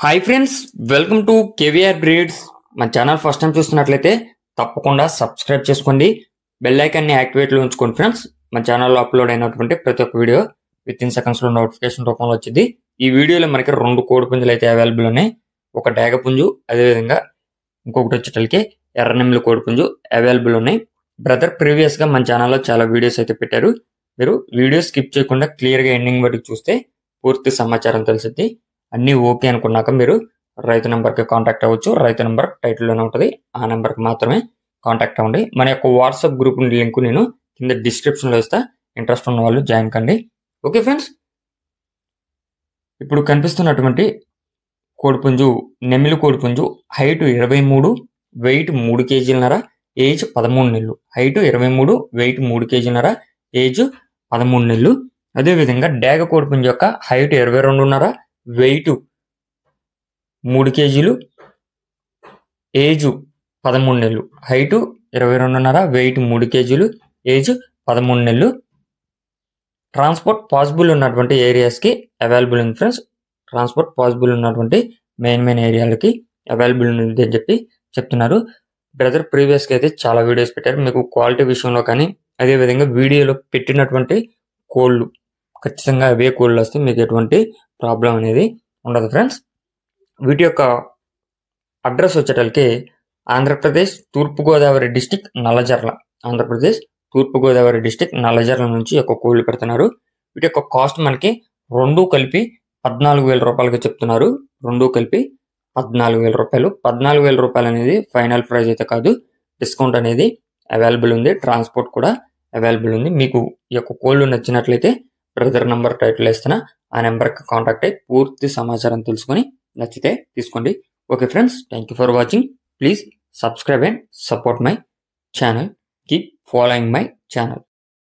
Hi friends, welcome to KVR breeds. మన channel first time చూస్తున్నట్లయితే తప్పకుండా సబ్స్క్రైబ్ చేసుకోండి, బెల్ ఐకాన్ని యాక్టివేట్లో ఉంచుకోండి ఫ్రెండ్స్. మన ఛానల్లో అప్లోడ్ అయినటువంటి ప్రతి ఒక్క వీడియో విత్ ఇన్ సెకండ్స్లో నోటిఫికేషన్ రూపంలో వచ్చింది. ఈ వీడియోలో మనకి 2 కోడి పుంజులు అయితే అవైలబుల్ ఉన్నాయి. ఒక డేగ పుంజు, అదేవిధంగా ఇంకొకటి వచ్చేటలకి ఎర్రనెమ్మిలి కోడి పుంజు అవైలబుల్ ఉన్నాయి. బ్రదర్ ప్రీవియస్గా మన ఛానల్లో చాలా వీడియోస్ అయితే పెట్టారు. మీరు వీడియో స్కిప్ చేయకుండా క్లియర్గా ఎండింగ్ వరకు చూస్తే పూర్తి సమాచారం తెలిసింది. అన్నీ ఓకే అనుకున్నాక మీరు రైతు నెంబర్కి కాంటాక్ట్ అవ్వచ్చు. రైతు నెంబర్ టైటిల్లోనే ఉంటుంది, ఆ నెంబర్కి మాత్రమే కాంటాక్ట్ అవ్వండి. మన యొక్క వాట్సాప్ గ్రూప్ లింక్ నేను కింద డిస్క్రిప్షన్లో ఇస్తా, ఇంట్రెస్ట్ ఉన్న వాళ్ళు జాయిన్ కండి. ఓకే ఫ్రెండ్స్, ఇప్పుడు కనిపిస్తున్నటువంటి కోడిపుంజు నెమ్మిలి కోడిపుంజు హైట్ 23, వెయిట్ 3 కేజీలన్నర, ఏజ్ 13 నెలలు. హైట్ 23, వెయిట్ 3 కేజీలన్నర, ఏజ్ 13 నెలలు. అదేవిధంగా డేగ కోడిపుంజు యొక్క హైట్ 22.5, వెయిట్ 3 కేజీలు, ఏజ్ 13 నెలలు. హైటు 22.5, వెయిట్ 3 కేజీలు, ఏజ్ 13 నెలలు. ట్రాన్స్పోర్ట్ పాసిబుల్ ఉన్నటువంటి ఏరియాస్కి అవైలబుల్ ఉంది ఫ్రెండ్స్. ట్రాన్స్పోర్ట్ పాసిబుల్ ఉన్నటువంటి మెయిన్ ఏరియాలకి అవైలబుల్ ఉంది అని చెప్పి చెప్తున్నారు. బ్రదర్ ప్రీవియస్గా అయితే చాలా వీడియోస్ పెట్టారు. మీకు క్వాలిటీ విషయంలో కానీ, అదేవిధంగా వీడియోలో పెట్టినటువంటి కోళ్ళు ఖచ్చితంగా అవే కోళ్ళు వస్తే మీకు ఎటువంటి ప్రాబ్లం అనేది ఉండదు ఫ్రెండ్స్. వీటి యొక్క అడ్రస్ వచ్చేటలకి ఆంధ్రప్రదేశ్ తూర్పుగోదావరి డిస్టిక్ నల్లజర్ల. ఆంధ్రప్రదేశ్ తూర్పుగోదావరి డిస్టిక్ నల్లజర్ల నుంచి ఒక కోళ్ళు పెడుతున్నారు. వీటి యొక్క కాస్ట్ మనకి 2 కలిపి 14,000 రూపాయలకి చెప్తున్నారు. 2 కలిపి 14,000 రూపాయలు. 14,000 రూపాయలు అనేది ఫైనల్ ప్రైస్ అయితే కాదు, డిస్కౌంట్ అనేది అవైలబుల్ ఉంది, ట్రాన్స్పోర్ట్ కూడా అవైలబుల్ ఉంది. మీకు ఈ యొక్క కోళ్ళు నచ్చినట్లయితే బ్రదర్ నెంబర్ టైటిల్ ఇస్తున్నా, ఆ నెంబర్కి కాంటాక్ట్ అయ్యి పూర్తి సమాచారం తెలుసుకొని నచ్చితే తీసుకోండి. Okay friends, thank you for watching. Please subscribe and support my channel. Keep following my channel.